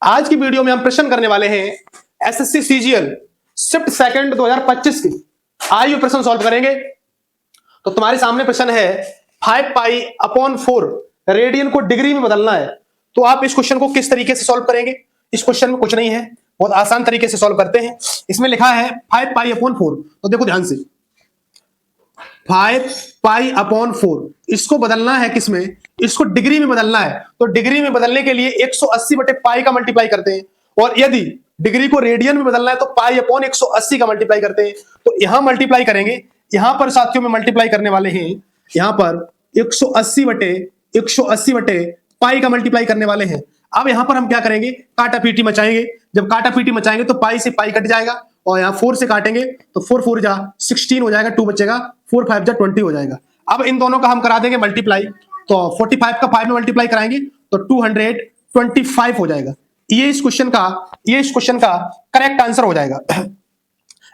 आज की वीडियो में हम प्रश्न करने वाले हैं एसएससी सीजीएल शिफ्ट सेकंड 2025 की। आइए प्रश्न सॉल्व करेंगे। तो तुम्हारे सामने प्रश्न है 5 पाई अपॉन 4 रेडियन को डिग्री में बदलना है। तो आप इस क्वेश्चन को किस तरीके से सॉल्व करेंगे? इस क्वेश्चन में कुछ नहीं है, बहुत आसान तरीके से सॉल्व करते हैं। इसमें लिखा है 5 पाई अपॉन 4। तो देखो ध्यान से, 5 पाई अपॉन 4 इसको बदलना है किसमें? इसको डिग्री में बदलना है। तो डिग्री में बदलने के लिए 180 बटे पाई का मल्टीप्लाई करते हैं, और यदि डिग्री को रेडियन में बदलना है तो पाई अपॉन 180 का मल्टीप्लाई करते हैं। तो यहां मल्टीप्लाई करेंगे, यहां पर साथियों में मल्टीप्लाई करने वाले हैं, यहां पर 180 बटे पाई का मल्टीप्लाई करने वाले हैं। अब यहां पर हम क्या करेंगे? काटा पीटी मचाएंगे। जब काटा पीटी मचाएंगे तो पाई से पाई कट जाएगा, और यहां 4 से काटेंगे तो 4 4 जा 16 हो जाएगा, 2 बचेगा, 4 5 जा 20 हो जाएगा। अब इन दोनों का हम करा देंगे मल्टीप्लाई। तो 45 का 5 में मल्टीप्लाई कराएंगे तो 225 हो जाएगा। ये इस क्वेश्चन का करेक्ट आंसर हो जाएगा।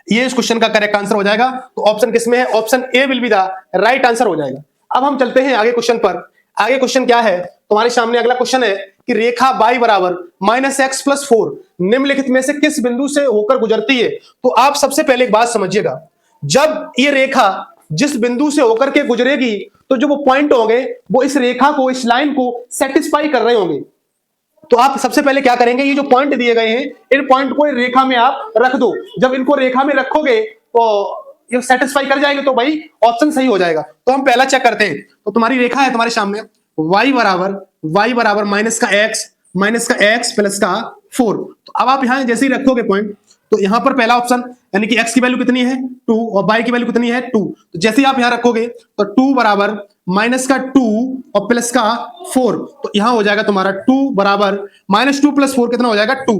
ये इस क्वेश्चन का करेक्ट आंसर हो जाएगा। तो ऑप्शन किसमें है? Option A will be the right answer हो जाएगा। अब हम चलते हैं आगे क्वेश्चन पर। आगे क्वेश्चन क्या है? तुम्हारे सामने अगला क्वेश्चन है कि रेखा y बराबर -x + 4 निम्नलिखित में से किस बिंदु से होकर गुजरती है? तो आप सबसे पहले एक बात समझिएगा, जब ये रेखा जिस बिंदु से होकर के गुजरेगी तो जो वो पॉइंट होंगे वो इस रेखा को, इस लाइन को सेटिस्फाई कर रहे होंगे। तो आप सबसे पहले क्या करेंगे? ये जो पॉइंट दिए गए हैं, इन पॉइंट को रेखा में आप रख दो। जब इनको रेखा में रखोगे तो ये सेटिस्फाई कर जाएंगे, तो भाई ऑप्शन सही हो जाएगा। तो हम पहला चेक करते हैं। तो तुम्हारी रेखा है तुम्हारे सामने, y बराबर माइनस का x प्लस का 4। तो अब आप यहां जैसे ही रखोगे पॉइंट, तो यहां पर पहला ऑप्शन यानी कि x की वैल्यू कितनी है 2 और y की वैल्यू कितनी है 2। तो जैसे ही आप यहां रखोगे तो 2 बराबर माइनस का 2 और प्लस का 4। तो यहां हो जाएगा तुम्हारा 2 बराबर -2 + 4 कितना हो जाएगा 2।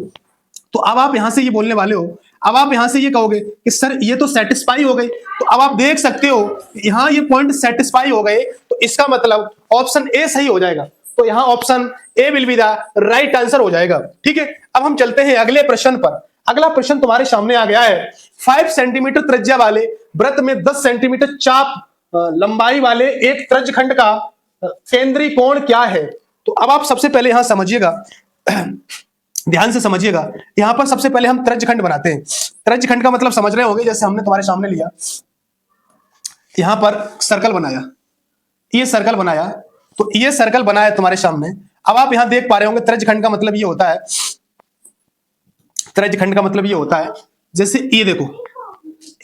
तो अब आप यहां से ये बोलने वाले हो, अब आप यहां से ये कहोगे कि सर ये तो सेटिस्फाई हो गई। तो अब आप देख सकते हो यहां ये पॉइंट सेटिस्फाई हो गए, तो इसका मतलब ऑप्शन ए सही हो जाएगा। तो यहां option A will be the right answer हो जाएगा। ठीक है, अब हम चलते हैं अगले प्रश्न पर। अगला प्रश्न तुम्हारे सामने आ गया है 5 सेंटीमीटर त्रिज्या वाले वृत्त में 10 सेंटीमीटर चाप लंबाई वाले एक त्रिज्यखंड का केंद्रीय कोण क्या है? तो अब आप सबसे पहले यहां समझिएगा, ध्यान से समझिएगा। यहां पर सबसे पहले हम त्रिज्यखंड बनाते हैं। त्रिज्यखंड का मतलब समझ रहे होंगे, जैसे हमने तुम्हारे सामने लिया, यहां पर सर्कल बनाया, ये सर्कल बनाया, तो ये सर्कल बना है तुम्हारे सामने। अब आप यहां देख पा रहे होंगे त्रिज्यखंड का मतलब ये होता है, त्रिज्यखंड का मतलब ये होता है, जैसे ये देखो,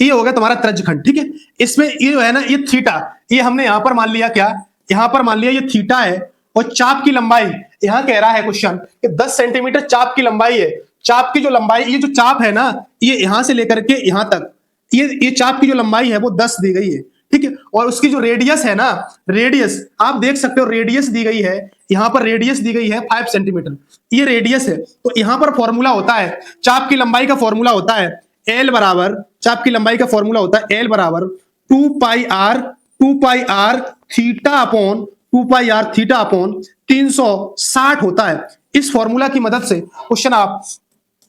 ये हो गया तुम्हारा त्रिज्यखंड। ठीक है, इसमें ये है ना, ये थीटा, ये हमने यहां पर मान लिया, क्या यहां पर मान लिया ये थीटा है, और चाप की लंबाई यहां कह रहा है क्वेश्चन कि 10 सेंटीमीटर चाप की लंबाई है। चाप की जो लंबाई, ये जो चाप है ना, ये यहां से लेकर के यहां तक, ये चाप की जो लंबाई है वो 10 दी गई है। ठीक है, और उसकी जो रेडियस है ना, रेडियस आप देख सकते हो, रेडियस दी गई है, यहां पर रेडियस दी गई है 5 सेंटीमीटर, ये रेडियस है। तो यहां पर फॉर्मूला होता है, चाप की लंबाई का फॉर्मूला होता है एल बराबर, चाप की लंबाई का फॉर्मूला होता है एल बराबर 2 पाई आर थीटा अपॉन 360 होता है। इस फॉर्मूला की मदद से क्वेश्चन आप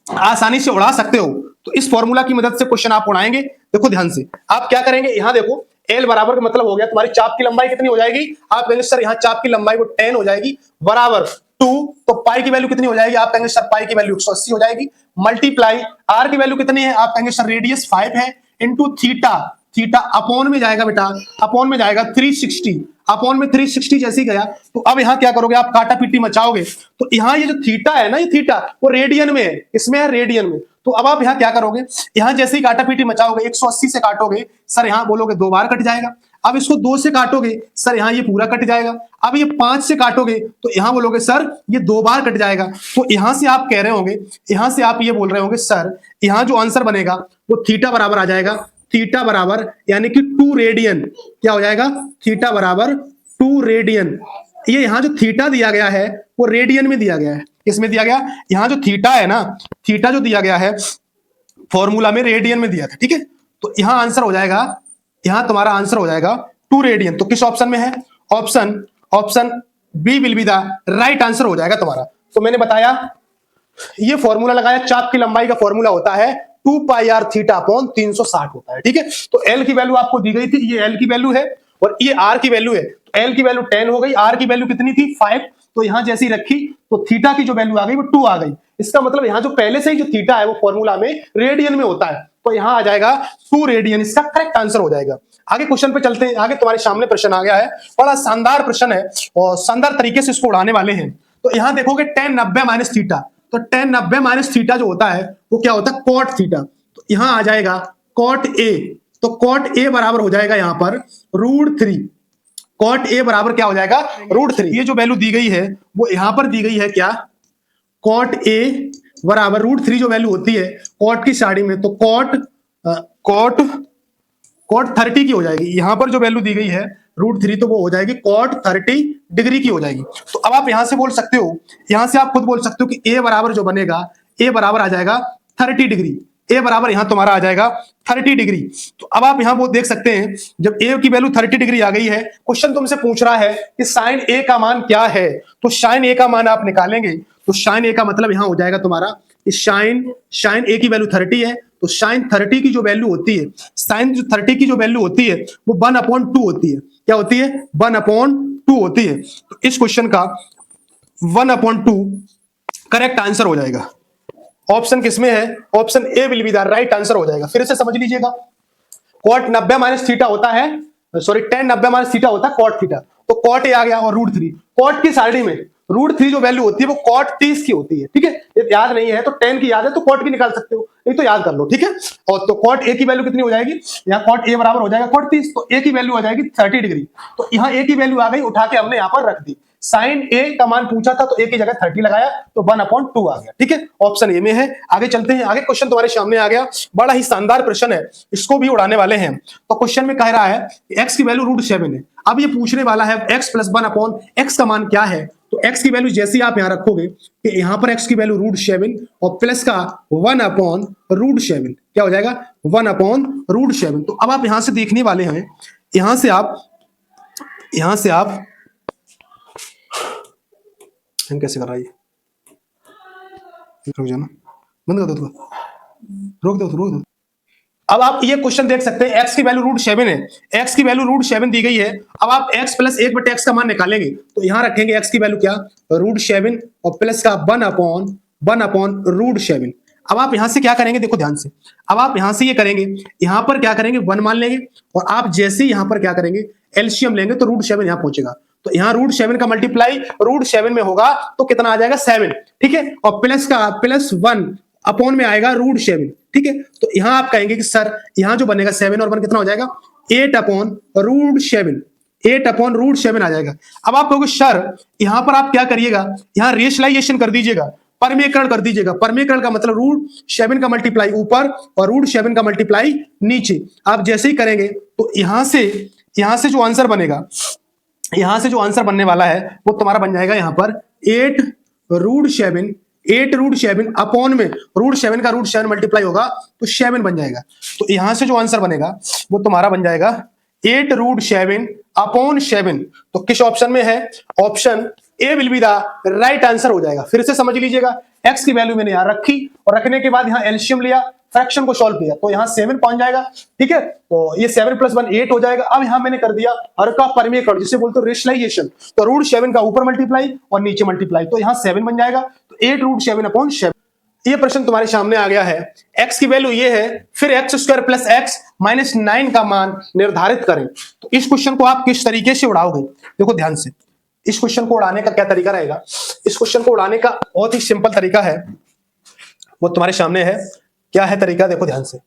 आसानी से उड़ा सकते हो। तो इस फॉर्मूला की मदद से क्वेश्चन आप उड़ाएंगे। देखो ध्यान से, आप क्या करेंगे, यहां देखो एल बराबर का मतलब हो गया तुम्हारी चाप की लंबाई कितनी हो जाएगी, आप कहेंगे सर यहां चाप की लंबाई वो 10 हो जाएगी, बराबर 2, तो पाई की वैल्यू कितनी हो जाएगी, आप कहेंगे सर पाई की वैल्यू 180 हो जाएगी, मल्टीप्लाई आर की वैल्यू कितनी है, आप कहेंगे सर रेडियस 5 है, इंटू थीटा अपॉन में जाएगा बेटा, अपॉन में जाएगा 360, अपॉन में 360 जैसे ही गया। तो अब यहां क्या करोगे, आप काटा पीटी मचाओगे। तो यहां ये जो थीटा है ना, ये थीटा वो रेडियन में है, इसमें है रेडियन में। तो अब आप यहां क्या करोगे, यहां जैसे ही काटा पीटी मचाओगे, 180 से काटोगे, सर यहां बोलोगे 2 बार कट जाएगा। अब इसको 2 से काटोगे, सर यहां ये पूरा कट जाएगा। अब ये 5 से काटोगे तो यहां बोलोगे सर ये 2 बार कट जाएगा। तो यहां से आप कह रहे होंगे, यहां से आप ये बोल रहे होंगे सर यहां जो आंसर बनेगा वो थीटा बराबर आ जाएगा, थीटा बराबर यानी कि 2 रेडियन, क्या हो जाएगा, थीटा बराबर 2 रेडियन। ये यहां जो थीटा दिया गया है वो रेडियन में दिया गया है, किसमें दिया गया, यहां जो थीटा है ना, थीटा जो दिया गया है फॉर्मूला में रेडियन में दिया था। ठीक है, तो यहां आंसर हो जाएगा, यहां तुम्हारा आंसर हो जाएगा 2 रेडियन। तो किस ऑप्शन में है, option B will be the right answer हो जाएगा तुम्हारा। तो मैंने बताया ये फॉर्मूला लगाया, चाप की लंबाई का फॉर्मूला होता है 2 पाई आर थीटा अपॉन 360 होता है। ठीक है, तो एल की वैल्यू आपको दी गई थी, ये एल की वैल्यू है और ये आर की वैल्यू है। तो एल की वैल्यू 10 हो गई, आर की वैल्यू कितनी थी 5, तो यहां जैसी रखी तो थीटा की जो वैल्यू आ गई वो 2 आ गई। इसका मतलब यहाँ जो पहले से ही जो थीटा है वो फॉर्मूला में रेडियन में होता है, तो यहाँ आ जाएगा 2 रेडियन, इसका करेक्ट आंसर हो जाएगा। आगे क्वेश्चन पे चलते हैं। आगे तुम्हारे सामने प्रश्न आ गया है, बड़ा शानदार प्रश्न है और शानदार तरीके से इसको उड़ाने वाले हैं। तो यहाँ देखोगे tan 90 माइनस थीटा, तो tan 90 माइनस थीटा जो होता है वो क्या होता है, कॉट थीटा। तो यहाँ आ जाएगा कॉट ए, तो कॉट ए बराबर हो जाएगा यहाँ पर √3। कॉट ए बराबर क्या हो जाएगा, √3। ये जो वैल्यू दी गई है वो यहाँ पर दी गई है क्या, कॉट ए बराबर √3 जो वैल्यू होती है कॉट की साइड में, तो कॉट 30 की हो जाएगी। यहां पर जो वैल्यू दी गई है √3 तो वो हो जाएगी कॉट 30 डिग्री की हो जाएगी। तो अब आप यहां से बोल सकते हो, यहां से आप खुद बोल सकते हो कि ए बराबर जो बनेगा, ए बराबर आ जाएगा 30 डिग्री। ए बराबर यहां तुम्हारा आ जाएगा 30 डिग्री। तो अब आप यहां वो देख सकते हैं, जब ए की वैल्यू 30 डिग्री आ गई है, क्वेश्चन तुमसे पूछ रहा है कि साइन ए का मान क्या है, तो साइन ए का मान आप निकालेंगे। तो साइन ए का मतलब यहां हो जाएगा तुम्हारा साइन ए की वैल्यू 30 है, तो साइन 30 की जो वैल्यू होती है, साइन जो 30 की जो वैल्यू होती है वो 1/2 होती है। क्या होती है, 1/2 होती है। तो इस क्वेश्चन का 1/2 करेक्ट आंसर हो जाएगा। ऑप्शन किसमें है, option A will be the right answer हो जाएगा। फिर से समझ लीजिएगा, कॉट 90 माइनस थीटा होता है, सॉरी tan 90 माइनस थीटा होता है कॉट थीटा, तो कॉट ए आ गया और √3। कॉट की साइड में √3 जो वैल्यू होती है वो कॉट 30 की होती है, ठीक है। ये याद नहीं है तो tan की याद है तो कॉट की निकाल सकते हो, नहीं तो याद कर लो, ठीक है। और तो कॉट ए की वैल्यू कितनी हो जाएगी, यहाँ कॉट ए बराबर हो जाएगा कॉट 30, तो ए की वैल्यू आ जाएगी 30 डिग्री। तो यहाँ ए की वैल्यू आ गई, उठा के हमने यहाँ पर रख दी। साइन ए का मान पूछा था तो ए की जगह 30 लगाया तो 1/2 आ गया, ठीक है। ऑप्शन ए में है। आगे चलते हैं, आगे क्वेश्चन तुम्हारे सामने आ गया, बड़ा ही शानदार प्रश्न है, इसको भी उड़ाने वाले हैं। तो क्वेश्चन में कह रहा है एक्स की वैल्यू √7 है। अब ये पूछने वाला है x + 1/x का मान क्या है। तो x की वैल्यू जैसे ही आप यहां रखोगे कि यहां पर x की वैल्यू √7 और प्लस का 1/√7, क्या हो जाएगा 1/√7। तो अब आप यहां से देखने वाले हैं, यहां से आप हम कैसे कर रहा है, रुक जाना, बंद कर दो, रोक दो। अब आप ये क्वेश्चन देख सकते हैं, x की वैल्यू √7 है, x की वैल्यू √7 दी गई है। अब आप x + 1/x का मान निकालेंगे, तो यहां रखेंगे x की वैल्यू क्या, √7 और प्लस का 1/√7। अब आप यहां से क्या करेंगे, देखो ध्यान से, अब आप यहां से ये करेंगे, यहां पर क्या करेंगे 1 मान लेंगे, और आप जैसे ही यहां पर क्या करेंगे एलसीएम लेंगे तो √7 यहां पहुंचेगा। तो यहाँ √7 का मल्टीप्लाई √7 में होगा तो कितना आ जाएगा 7, ठीक है। और प्लस का +1 अपॉन में आएगा √7, ठीक है। तो यहां आप कहेंगे कि सर यहां जो बनेगा 7 और 1 कितना हो जाएगा 8/√7, 8/√7 आ जाएगा। अब आप कहोगे सर यहां पर आप क्या करिएगा, यहां रेशनलाइजेशन कर दीजिएगा, परमेयकरण कर दीजिएगा। परमेयकरण का मतलब √7 का मल्टीप्लाई ऊपर और √7 का मल्टीप्लाई नीचे। आप जैसे ही करेंगे तो यहां से जो आंसर बनेगा, यहां से जो आंसर बनने वाला है वो तुम्हारा बन जाएगा यहां पर 8√7 अपॉन में √7 का √7 मल्टीप्लाई होगा तो 7 बन जाएगा। तो यहां से जो आंसर बनेगा वो तुम्हारा बन जाएगा 8√7/7। तो किस ऑप्शन में है, option A will be the right answer हो जाएगा। फिर से समझ लीजिएगा, x की वैल्यू मैंने यहां रखी और रखने के बाद यहां एलसीएम लिया, फ्रैक्शन को सॉल्व किया, तो यहां 7 पहुंच जाएगा, ठीक है। तो ये 7 + 1 8 हो जाएगा। अब यहां मैंने कर दिया हर का परमेयकरण, जिसे बोलते हो रेशनलाइजेशन, तो √7 का ऊपर मल्टीप्लाई और नीचे मल्टीप्लाई, तो यहां 7 बन जाएगा। तो 8√7/7। ये प्रश्न तुम्हारे सामने आ गया है, x की वैल्यू ये है, फिर x² + x - 9 का मान निर्धारित करें। तो इस क्वेश्चन को आप किस तरीके से उड़ाओगे, देखो ध्यान से, इस क्वेश्चन को उड़ाने का क्या तरीका रहेगा। इस क्वेश्चन को उड़ाने का बहुत ही सिंपल तरीका है, वो तुम्हारे सामने है। क्या है तरीका, देखो ध्यान से,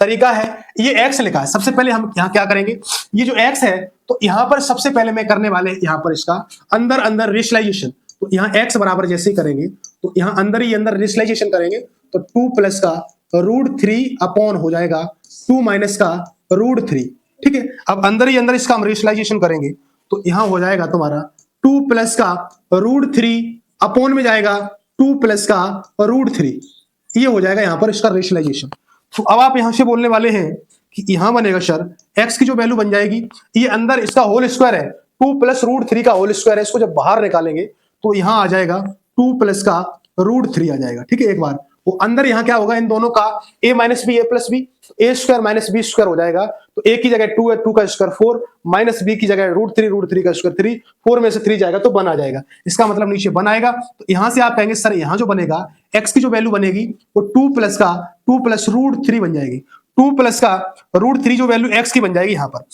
तरीका है ये x लिखा है। सबसे पहले हम यहां क्या करेंगे, ये जो x है तो यहां पर सबसे पहले मैं करने वाले यहां पर इसका अंदर रेशनलाइजेशन। तो यहां x बराबर जैसे ही करेंगे तो यहां अंदर रेशनलाइजेशन करेंगे तो 2 + का √3 अपॉन हो जाएगा 2 - का √3, ठीक है। अब अंदर इसका हम रेशनलाइजेशन करेंगे तो यहां हो जाएगा तुम्हारा 2 + का √3 अपॉन में जाएगा 2 + का √3, ये हो जाएगा यहां पर इसका रेशनलाइजेशन। तो अब आप यहां से बोलने वाले हैं कि यहां बनेगा सर x की जो वैल्यू बन जाएगी, ये अंदर इसका होल स्क्वायर है, 2 + √3 का होल स्क्वायर है, इसको जब बाहर निकालेंगे तो यहां आ जाएगा 2 + का √3 आ जाएगा, ठीक है। एक बार वो अंदर यहां क्या होगा, इन दोनों का a - b a + b, a² - b² हो जाएगा। तो a की जगह 2 है, 2 का स्क्वायर 4, माइनस b की जगह √3 का स्क्वायर 3, 4 में से 3 जाएगा तो 1 आ जाएगा। इसका मतलब नीचे 1 आएगा। तो यहां से आप कहेंगे सर यहां जो बनेगा x की जो वैल्यू बनेगी वो 2 प्लस √3 बन जाएगी। 2 प्लस √3 जो वैल्यू x की बन जाएगी यहां पर,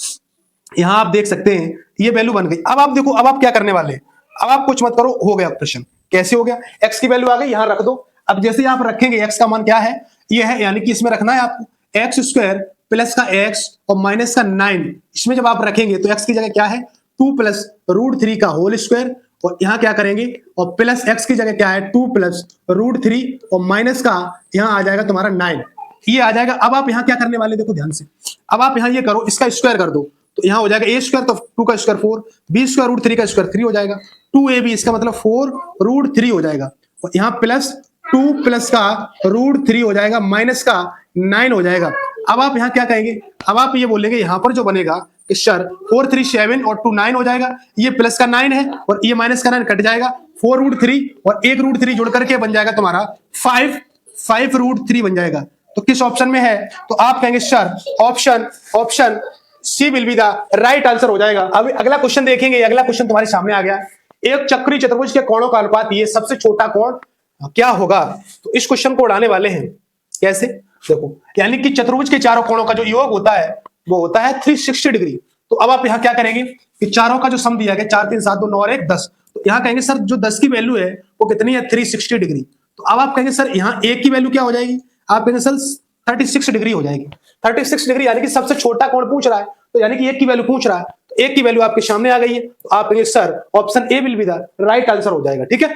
यहां आप देख सकते हैं ये वैल्यू बन गई। अब आप देखो, अब आप क्या करने वाले हैं, अब आप कुछ मत करो, हो गया ऑपरेशन। कैसे हो गया? x की वैल्यू आ गई, यहां रख दो। अब जैसे आप रखेंगे x का मान क्या है, ये है, यानी कि इसमें रखना है आपको x² प्लस का x और माइनस का 9। इसमें जब आप रखेंगे तो x की जगह क्या है, 2 प्लस √3 का होल स्क्वायर, और यहां क्या करेंगे, और प्लस x की जगह क्या है, 2 प्लस √3 और माइनस का यहां आ जाएगा तुम्हारा 9, ये आ जाएगा। अब आप यहां क्या करने वाले, देखो ध्यान से, अब आप यहां ये करो, इसका स्क्वायर कर दो, तो यहां हो जाएगा a² तो 2 का स्क्वायर 4, b² √3 का स्क्वायर 3 हो जाएगा, 2ab इसका मतलब 4 √3 हो जाएगा, और यहां प्लस 2 प्लस का √3 हो जाएगा, माइनस का 9 हो जाएगा। अब आप यहां क्या कहेंगे, अब आप ये बोलेंगे यहां पर जो बनेगा कि सर 4 3 7 और 2 9 हो जाएगा, ये प्लस का 9 है और ये माइनस का 9 कट जाएगा, 4 √3 और 1 √3 जोड़ करके बन जाएगा तुम्हारा 5 √3 बन जाएगा। तो किस ऑप्शन में है, तो आप कहेंगे sir option C will be the right answer हो जाएगा। अब अगला क्वेश्चन देखेंगे, अगला क्वेश्चन तुम्हारे सामने आ गया, एक चक्रीय चतुर्भुज के कोणों का अनुपात ये सबसे छोटा कोण क्या होगा। तो इस क्वेश्चन को उड़ाने वाले हैं, कैसे, देखो, यानी कि चतुर्भुज के चारों कोणों का जो योग होता है वो होता है 360 डिग्री। तो अब आप यहां क्या करेंगे कि चारों का जो सम दिया गया 4 3 7 2 9 और 1 10, तो यहां कहेंगे सर जो 10 की वैल्यू है वो कितनी है, 360 डिग्री। तो अब आप कहेंगे सर यहां एक की वैल्यू क्या हो जाएगी, आप कहेंगे सर 36 डिग्री हो जाएगी। 36 डिग्री यानी कि सबसे छोटा कोण पूछ रहा है, तो यानी कि एक की वैल्यू पूछ रहा है, तो एक की वैल्यू आपके सामने आ गई है, तो आप कहेंगे sir option A will be the right answer हो जाएगा। ठीक है,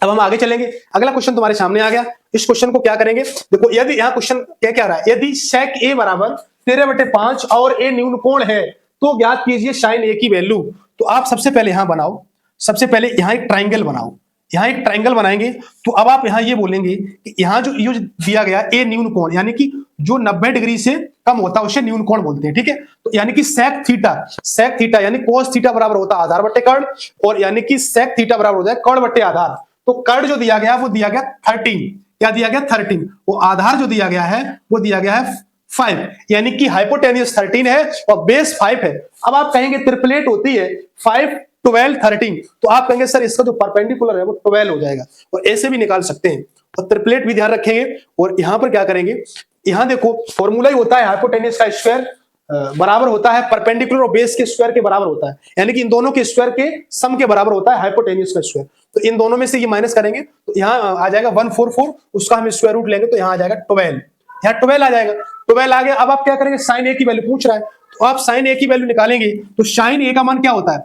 अब हम आगे चलेंगे, अगला क्वेश्चन तुम्हारे सामने आ गया। इस क्वेश्चन को क्या करेंगे, देखो, यदि यहाँ क्वेश्चन क्या क्या रहा है, यदि sec a बराबर 13/5 और a न्यून कोण है तो ज्ञात कीजिए sin a की वैल्यू। तो आप सबसे पहले यहां बनाओ, सबसे पहले यहां एक ट्राइंगल बनाओ, यहां एक ट्राइंगल बनाएंगे। तो अब आप यहां ये बोलेंगे कि यहां जो ये दिया गया a न्यून कोण, यानी कि जो 90 डिग्री से कम होता है उसे न्यून कोण बोलते हैं। ठीक है, तो यानी कि sec थीटा यानी cos थीटा बराबर होता है आधार बट्टे कर्ण, और यानी कि sec थीटा बराबर होता है कर्ण बट्टे आधार। तो कर्ण जो दिया गया वो दिया गया 13, क्या दिया गया 13, वो आधार जो दिया गया है वो दिया गया है 5, यानी कि हाइपोटेन्यूस 13 है और बेस 5 है। अब आप कहेंगे ट्रिपलेट होती है 5 12 13, तो आप कहेंगे सर इसका जो परपेंडिकुलर है वो 12 हो जाएगा, और ऐसे भी निकाल सकते हैं, और ट्रिपलेट भी ध्यान रखेंगे। और यहां पर क्या करेंगे, यहां देखो फॉर्मूला ही होता है हाइपोटेन्यूस का स्क्वायर बराबर होता है परपेंडिकुलर और बेस के स्क्वायर के बराबर होता है, यानी कि इन दोनों के स्क्वायर के सम के बराबर होता है हाइपोटेन्यूस का स्क्वायर। तो इन दोनों में से ये माइनस करेंगे तो यहाँ आ जाएगा 144, उसका हम स्क्वायर रूट लेंगे तो यहाँ आ जाएगा 12, यहाँ 12 आ जाएगा, 12 आ गया। अब आप क्या करेंगे, साइन ए की वैल्यू पूछ रहा है, तो आप साइन ए की वैल्यू निकालेंगे, तो साइन ए का मान क्या होता है,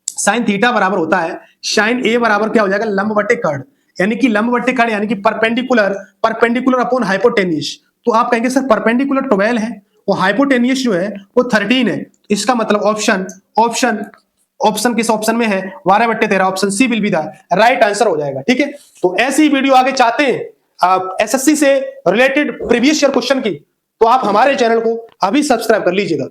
साइन थीटा बराबर होता है साइन ए बराबर क्या हो जाएगा, लंब बटे कर्ण, यानी कि लंब बटे कर्ण यानी कि परपेंडिकुलर अपॉन हाइपोटेन्यूस। तो आप कहेंगे सर परपेंडिकुलर 12 है और हाइपोटेन्यूस जो है वो 13 है, इसका मतलब ऑप्शन किस ऑप्शन में है, 12/13, option C will be the right answer हो जाएगा। ठीक है, तो ऐसी वीडियो आगे चाहते हैं आप एसएससी से रिलेटेड प्रीवियस ईयर क्वेश्चन की, तो आप हमारे चैनल को अभी सब्सक्राइब कर लीजिएगा।